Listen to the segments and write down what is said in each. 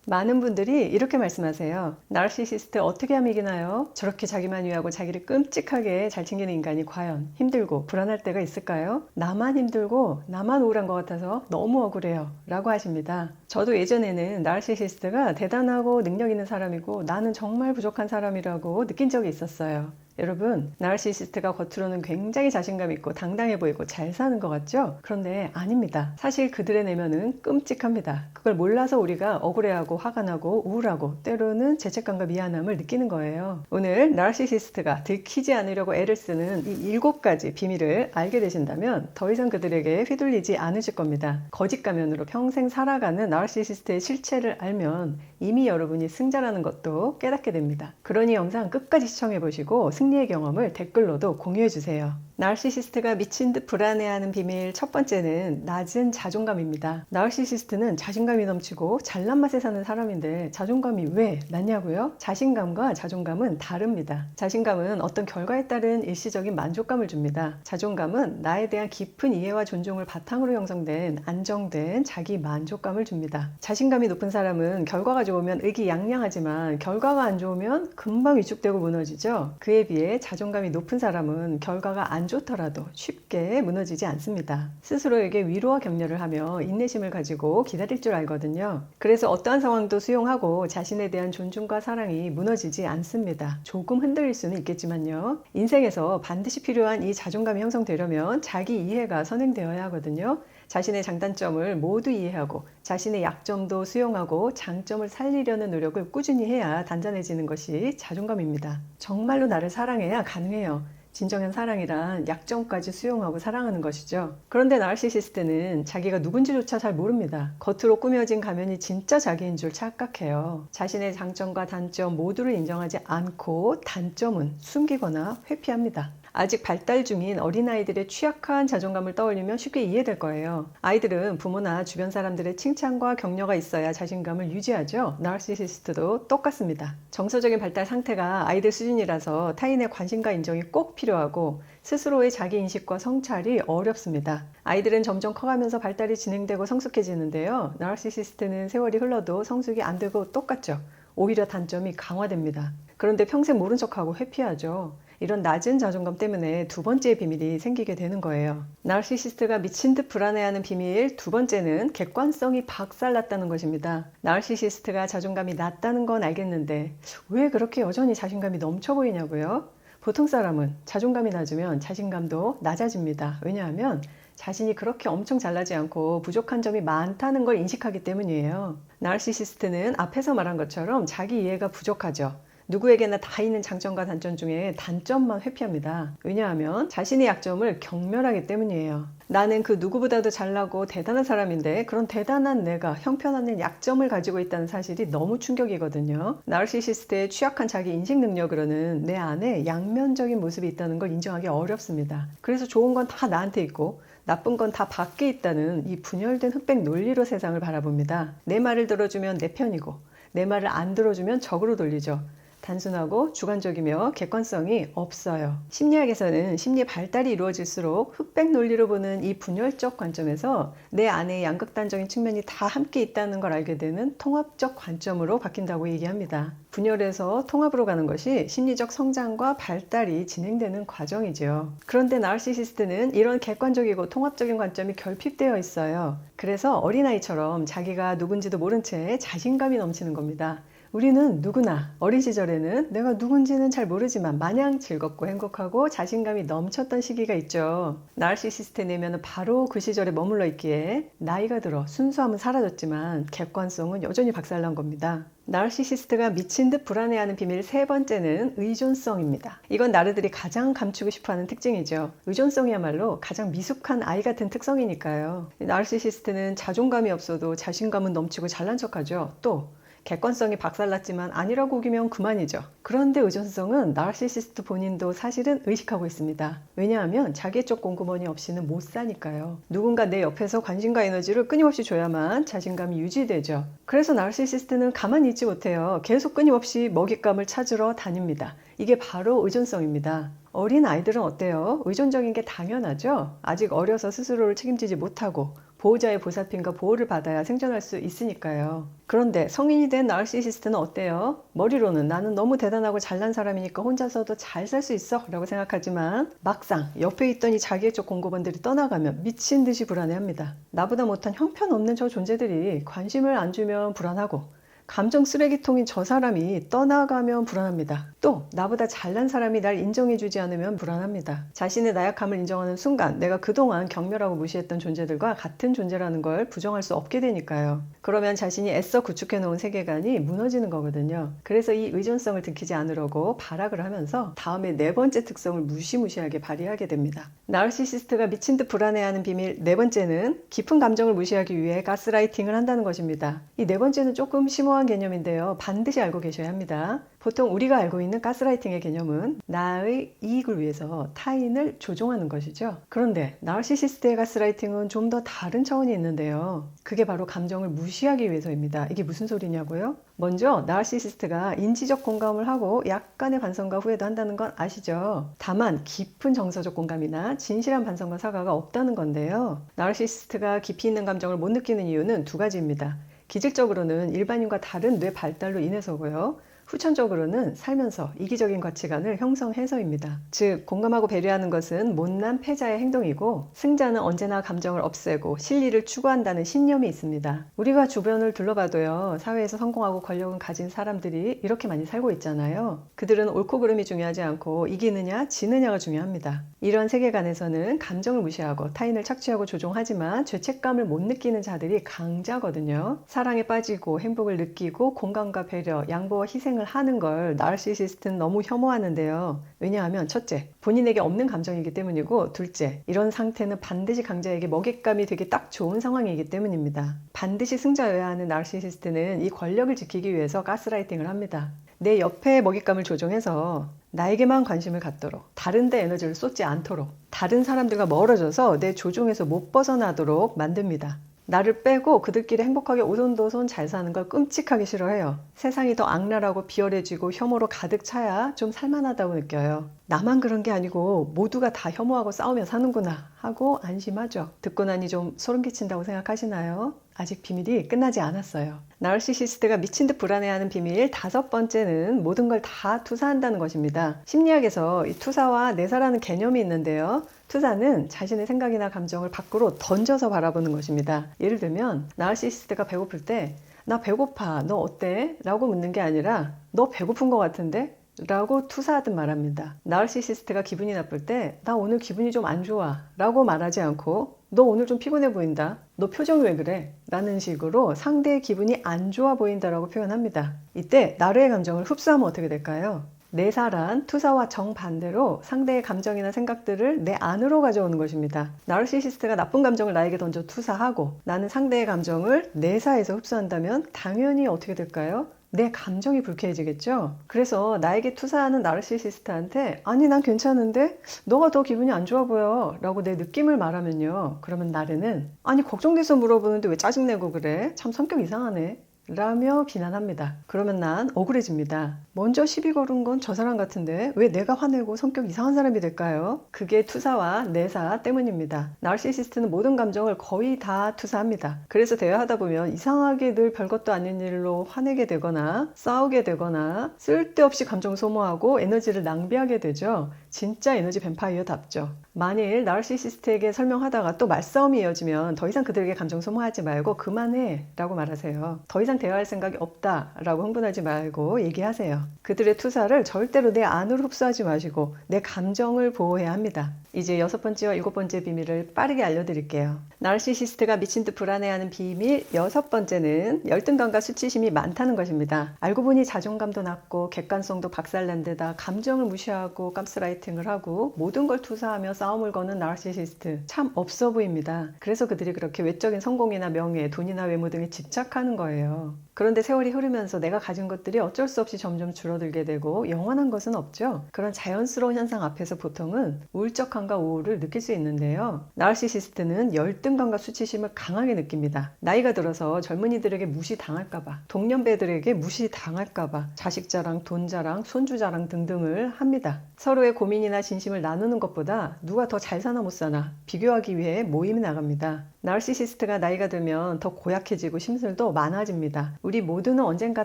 많은 분들이 이렇게 말씀하세요. 나르시시스트 어떻게 하면 이기나요? 저렇게 자기만 위하고 자기를 끔찍하게 잘 챙기는 인간이 과연 힘들고 불안할 때가 있을까요? 나만 힘들고 나만 우울한 것 같아서 너무 억울해요 라고 하십니다. 저도 예전에는 나르시시스트가 대단하고 능력 있는 사람이고 나는 정말 부족한 사람이라고 느낀 적이 있었어요. 여러분, 나르시시스트가 겉으로는 굉장히 자신감 있고 당당해 보이고 잘 사는 것 같죠? 그런데 아닙니다. 사실 그들의 내면은 끔찍합니다. 그걸 몰라서 우리가 억울해하고 화가 나고 우울하고 때로는 죄책감과 미안함을 느끼는 거예요. 오늘 나르시시스트가 들키지 않으려고 애를 쓰는 이 7가지 비밀을 알게 되신다면 더 이상 그들에게 휘둘리지 않으실 겁니다. 거짓 가면으로 평생 살아가는 나르시시스트의 실체를 알면 이미 여러분이 승자라는 것도 깨닫게 됩니다. 그러니 영상 끝까지 시청해 보시고 승리의 경험을 댓글로도 공유해 주세요. 나르시시스트가 미친 듯 불안해하는 비밀 첫 번째는 낮은 자존감입니다. 나르시시스트는 자신감이 넘치고 잘난 맛에 사는 사람인데 자존감이 왜 낮냐고요? 자신감과 자존감은 다릅니다. 자신감은 어떤 결과에 따른 일시적인 만족감을 줍니다. 자존감은 나에 대한 깊은 이해와 존중을 바탕으로 형성된 안정된 자기 만족감을 줍니다. 자신감이 높은 사람은 결과가 좋으면 의기양양하지만 결과가 안 좋으면 금방 위축되고 무너지죠. 그에 비해 자존감이 높은 사람은 결과가 안 좋더라도 쉽게 무너지지 않습니다. 스스로에게 위로와 격려를 하며 인내심을 가지고 기다릴 줄 알거든요. 그래서 어떠한 상황도 수용하고 자신에 대한 존중과 사랑이 무너지지 않습니다. 조금 흔들릴 수는 있겠지만요. 인생에서 반드시 필요한 이 자존감이 형성되려면 자기 이해가 선행되어야 하거든요. 자신의 장단점을 모두 이해하고 자신의 약점도 수용하고 장점을 살리려는 노력을 꾸준히 해야 단단해지는 것이 자존감입니다. 정말로 나를 사랑해야 가능해요. 진정한 사랑이란 약점까지 수용하고 사랑하는 것이죠. 그런데 나르시시스트는 자기가 누군지조차 잘 모릅니다. 겉으로 꾸며진 가면이 진짜 자기인 줄 착각해요. 자신의 장점과 단점 모두를 인정하지 않고 단점은 숨기거나 회피합니다. 아직 발달 중인 어린아이들의 취약한 자존감을 떠올리면 쉽게 이해될 거예요. 아이들은 부모나 주변 사람들의 칭찬과 격려가 있어야 자신감을 유지하죠. 나르시시스트도 똑같습니다. 정서적인 발달 상태가 아이들 수준이라서 타인의 관심과 인정이 꼭 필요하고 스스로의 자기인식과 성찰이 어렵습니다. 아이들은 점점 커가면서 발달이 진행되고 성숙해지는데요. 나르시시스트는 세월이 흘러도 성숙이 안 되고 똑같죠. 오히려 단점이 강화됩니다. 그런데 평생 모른 척하고 회피하죠. 이런 낮은 자존감 때문에 두 번째 비밀이 생기게 되는 거예요. 나르시시스트가 미친 듯 불안해하는 비밀 두 번째는 객관성이 박살났다는 것입니다. 나르시시스트가 자존감이 낮다는 건 알겠는데 왜 그렇게 여전히 자신감이 넘쳐 보이냐고요? 보통 사람은 자존감이 낮으면 자신감도 낮아집니다. 왜냐하면 자신이 그렇게 엄청 잘나지 않고 부족한 점이 많다는 걸 인식하기 때문이에요. 나르시시스트는 앞에서 말한 것처럼 자기 이해가 부족하죠. 누구에게나 다 있는 장점과 단점 중에 단점만 회피합니다. 왜냐하면 자신의 약점을 경멸하기 때문이에요. 나는 그 누구보다도 잘나고 대단한 사람인데 그런 대단한 내가 형편없는 약점을 가지고 있다는 사실이 너무 충격이거든요. 나르시시스트의 취약한 자기 인식 능력으로는 내 안에 양면적인 모습이 있다는 걸 인정하기 어렵습니다. 그래서 좋은 건 다 나한테 있고 나쁜 건 다 밖에 있다는 이 분열된 흑백 논리로 세상을 바라봅니다. 내 말을 들어주면 내 편이고 내 말을 안 들어주면 적으로 돌리죠. 단순하고 주관적이며 객관성이 없어요. 심리학에서는 심리 발달이 이루어질수록 흑백 논리로 보는 이 분열적 관점에서 내 안에 양극단적인 측면이 다 함께 있다는 걸 알게 되는 통합적 관점으로 바뀐다고 얘기합니다. 분열에서 통합으로 가는 것이 심리적 성장과 발달이 진행되는 과정이죠. 그런데 나르시시스트는 이런 객관적이고 통합적인 관점이 결핍되어 있어요. 그래서 어린아이처럼 자기가 누군지도 모른 채 자신감이 넘치는 겁니다. 우리는 누구나 어린 시절에는 내가 누군지는 잘 모르지만 마냥 즐겁고 행복하고 자신감이 넘쳤던 시기가 있죠. 나르시시스트의 내면은 바로 그 시절에 머물러 있기에 나이가 들어 순수함은 사라졌지만 객관성은 여전히 박살난 겁니다. 나르시시스트가 미친 듯 불안해하는 비밀 세 번째는 의존성입니다. 이건 나르들이 가장 감추고 싶어하는 특징이죠. 의존성이야말로 가장 미숙한 아이 같은 특성이니까요. 나르시시스트는 자존감이 없어도 자신감은 넘치고 잘난 척하죠. 또 객관성이 박살났지만 아니라고 우기면 그만이죠. 그런데 의존성은 나르시시스트 본인도 사실은 의식하고 있습니다. 왜냐하면 자기 쪽 꼼꼼함이 없이는 못 사니까요. 누군가 내 옆에서 관심과 에너지를 끊임없이 줘야만 자신감이 유지되죠. 그래서 나르시시스트는 가만히 있지 못해요. 계속 끊임없이 먹잇감을 찾으러 다닙니다. 이게 바로 의존성입니다. 어린 아이들은 어때요? 의존적인 게 당연하죠? 아직 어려서 스스로를 책임지지 못하고 보호자의 보살핌과 보호를 받아야 생존할 수 있으니까요. 그런데 성인이 된 나르시시스트는 어때요? 머리로는 나는 너무 대단하고 잘난 사람이니까 혼자서도 잘 살 수 있어 라고 생각하지만 막상 옆에 있던 이 자기의 쪽 공급원들이 떠나가면 미친 듯이 불안해합니다. 나보다 못한 형편없는 저 존재들이 관심을 안 주면 불안하고, 감정 쓰레기통인 저 사람이 떠나가면 불안합니다. 또 나보다 잘난 사람이 날 인정해주지 않으면 불안합니다. 자신의 나약함을 인정하는 순간 내가 그동안 경멸하고 무시했던 존재들과 같은 존재라는 걸 부정할 수 없게 되니까요. 그러면 자신이 애써 구축해놓은 세계관이 무너지는 거거든요. 그래서 이 의존성을 들키지 않으려고 발악을 하면서 다음에 네 번째 특성을 무시무시하게 발휘하게 됩니다. 나르시시스트가 미친 듯 불안해하는 비밀 네 번째는 깊은 감정을 무시하기 위해 가스라이팅을 한다는 것입니다. 이 네 번째는 조금 심오한 개념인데요. 반드시 알고 계셔야 합니다. 보통 우리가 알고 있는 가스라이팅의 개념은 나의 이익을 위해서 타인을 조종하는 것이죠. 그런데 나르시시스트의 가스라이팅은 좀 더 다른 차원이 있는데요. 그게 바로 감정을 무시하기 위해서입니다. 이게 무슨 소리냐고요? 먼저 나르시시스트가 인지적 공감을 하고 약간의 반성과 후회도 한다는 건 아시죠? 다만 깊은 정서적 공감이나 진실한 반성과 사과가 없다는 건데요. 나르시시스트가 깊이 있는 감정을 못 느끼는 이유는 두 가지입니다. 기질적으로는 일반인과 다른 뇌 발달로 인해서고요. 후천적으로는 살면서 이기적인 가치관을 형성해서입니다. 즉, 공감하고 배려하는 것은 못난 패자의 행동이고, 승자는 언제나 감정을 없애고 실리를 추구한다는 신념이 있습니다. 우리가 주변을 둘러봐도요, 사회에서 성공하고 권력을 가진 사람들이 이렇게 많이 살고 있잖아요. 그들은 옳고 그름이 중요하지 않고 이기느냐 지느냐가 중요합니다. 이런 세계관에서는 감정을 무시하고 타인을 착취하고 조종하지만 죄책감을 못 느끼는 자들이 강자거든요. 사랑에 빠지고 행복을 느끼고 공감과 배려, 양보와 희생을 하는 걸 나르시시스트는 너무 혐오하는데요. 왜냐하면 첫째, 본인에게 없는 감정이기 때문이고, 둘째, 이런 상태는 반드시 강자에게 먹잇감이 되기 딱 좋은 상황이기 때문입니다. 반드시 승자여야 하는 나르시시스트는 이 권력을 지키기 위해서 가스라이팅을 합니다. 내 옆에 먹잇감을 조종해서 나에게만 관심을 갖도록, 다른 데 에너지를 쏟지 않도록, 다른 사람들과 멀어져서 내 조종에서 못 벗어나도록 만듭니다. 나를 빼고 그들끼리 행복하게 오손도손 잘 사는 걸 끔찍하게 싫어해요. 세상이 더 악랄하고 비열해지고 혐오로 가득 차야 좀 살만하다고 느껴요. 나만 그런 게 아니고 모두가 다 혐오하고 싸우며 사는구나 하고 안심하죠. 듣고 나니 좀 소름 끼친다고 생각하시나요? 아직 비밀이 끝나지 않았어요. 나르시시스트가 미친 듯 불안해하는 비밀 다섯 번째는 모든 걸 다 투사한다는 것입니다. 심리학에서 이 투사와 내사라는 개념이 있는데요. 투사는 자신의 생각이나 감정을 밖으로 던져서 바라보는 것입니다. 예를 들면 나르시시스트가 배고플 때 나 배고파, 너 어때? 라고 묻는 게 아니라 너 배고픈 것 같은데? 라고 투사하듯 말합니다. 나르시시스트가 기분이 나쁠 때 나 오늘 기분이 좀 안 좋아 라고 말하지 않고 너 오늘 좀 피곤해 보인다. 너 표정이 왜 그래? 라는 식으로 상대의 기분이 안 좋아 보인다라고 표현합니다. 이때 나르의 감정을 흡수하면 어떻게 될까요? 내사란 투사와 정반대로 상대의 감정이나 생각들을 내 안으로 가져오는 것입니다. 나르시시스트가 나쁜 감정을 나에게 던져 투사하고 나는 상대의 감정을 내사해서 흡수한다면 당연히 어떻게 될까요? 내 감정이 불쾌해지겠죠? 그래서 나에게 투사하는 나르시시스트한테 아니 난 괜찮은데 너가 더 기분이 안 좋아 보여 라고 내 느낌을 말하면요, 그러면 나르는 아니 걱정돼서 물어보는데 왜 짜증내고 그래? 참 성격 이상하네 라며 비난합니다. 그러면 난 억울해집니다. 먼저 시비 거는 건 저 사람 같은데 왜 내가 화내고 성격 이상한 사람이 될까요? 그게 투사와 내사 때문입니다. 나르시시스트는 모든 감정을 거의 다 투사합니다. 그래서 대화하다 보면 이상하게 늘 별것도 아닌 일로 화내게 되거나 싸우게 되거나 쓸데없이 감정 소모하고 에너지를 낭비하게 되죠. 진짜 에너지 뱀파이어답죠. 만일 나르시시스트에게 설명하다가 또 말싸움이 이어지면 더 이상 그들에게 감정 소모하지 말고 그만해 라고 말하세요. 더 이상 대화할 생각이 없다 라고 흥분하지 말고 얘기하세요. 그들의 투사를 절대로 내 안으로 흡수하지 마시고 내 감정을 보호해야 합니다. 이제 여섯 번째와 일곱 번째 비밀을 빠르게 알려드릴게요. 나르시시스트가 미친 듯 불안해하는 비밀 여섯 번째는 열등감과 수치심이 많다는 것입니다. 알고 보니 자존감도 낮고 객관성도 박살난 데다 감정을 무시하고 가스라이팅을 하고 모든 걸 투사하며 싸움을 거는 나르시시스트, 참 없어 보입니다. 그래서 그들이 그렇게 외적인 성공이나 명예, 돈이나 외모 등에 집착하는 거예요. 그런데 세월이 흐르면서 내가 가진 것들이 어쩔 수 없이 점점 줄어들게 되고 영원한 것은 없죠. 그런 자연스러운 현상 앞에서 보통은 우울적함과 우울을 느낄 수 있는데요. 나르시시스트는 열등감과 수치심을 강하게 느낍니다. 나이가 들어서 젊은이들에게 무시당할까봐, 동년배들에게 무시당할까봐 자식 자랑, 돈 자랑, 손주 자랑 등등을 합니다. 서로의 고민 고민이나 진심을 나누는 것보다 누가 더 잘 사나 못 사나 비교하기 위해 모임에 나갑니다. 나르시시스트가 나이가 들면 더 고약해지고 심술도 많아집니다. 우리 모두는 언젠가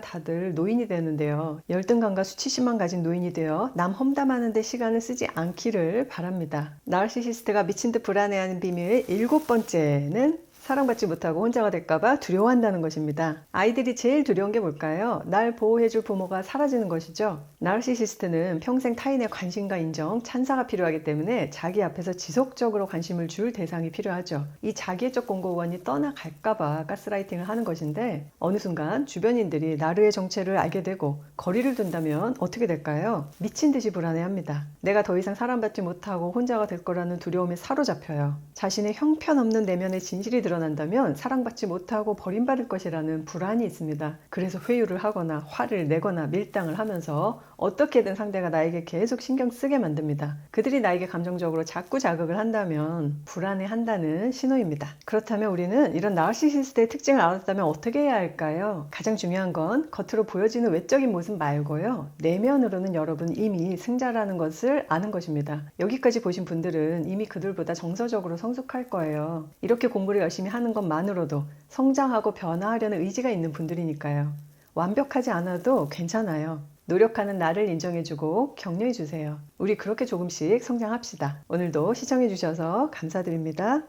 다들 노인이 되는데요. 열등감과 수치심만 가진 노인이 되어 남 험담하는 데 시간을 쓰지 않기를 바랍니다. 나르시시스트가 미친 듯 불안해하는 비밀 7번째는 사랑받지 못하고 혼자가 될까봐 두려워한다는 것입니다. 아이들이 제일 두려운 게 뭘까요? 날 보호해줄 부모가 사라지는 것이죠. 나르시시스트는 평생 타인의 관심과 인정, 찬사가 필요하기 때문에 자기 앞에서 지속적으로 관심을 줄 대상이 필요하죠. 이 자기애적 공고원이 떠나갈까봐 가스라이팅을 하는 것인데 어느 순간 주변인들이 나르의 정체를 알게 되고 거리를 둔다면 어떻게 될까요? 미친 듯이 불안해합니다. 내가 더 이상 사랑받지 못하고 혼자가 될 거라는 두려움에 사로잡혀요. 자신의 형편없는 내면의 진실이 드러난다면 사랑받지 못하고 버림받을 것이라는 불안이 있습니다. 그래서 회유를 하거나 화를 내거나 밀당을 하면서 어떻게든 상대가 나에게 계속 신경 쓰게 만듭니다. 그들이 나에게 감정적으로 자꾸 자극을 한다면 불안해한다는 신호입니다. 그렇다면 우리는 이런 나르시시스트의 특징을 알았다면 어떻게 해야 할까요? 가장 중요한 건 겉으로 보여지는 외적인 모습 말고요. 내면으로는 여러분 이미 승자라는 것을 아는 것입니다. 여기까지 보신 분들은 이미 그들보다 정서적으로 성숙할 거예요. 이렇게 공부를 열심히 하는 것만으로도 성장하고 변화하려는 의지가 있는 분들이니까요. 완벽하지 않아도 괜찮아요. 노력하는 나를 인정해주고 격려해주세요. 우리 그렇게 조금씩 성장합시다. 오늘도 시청해주셔서 감사드립니다.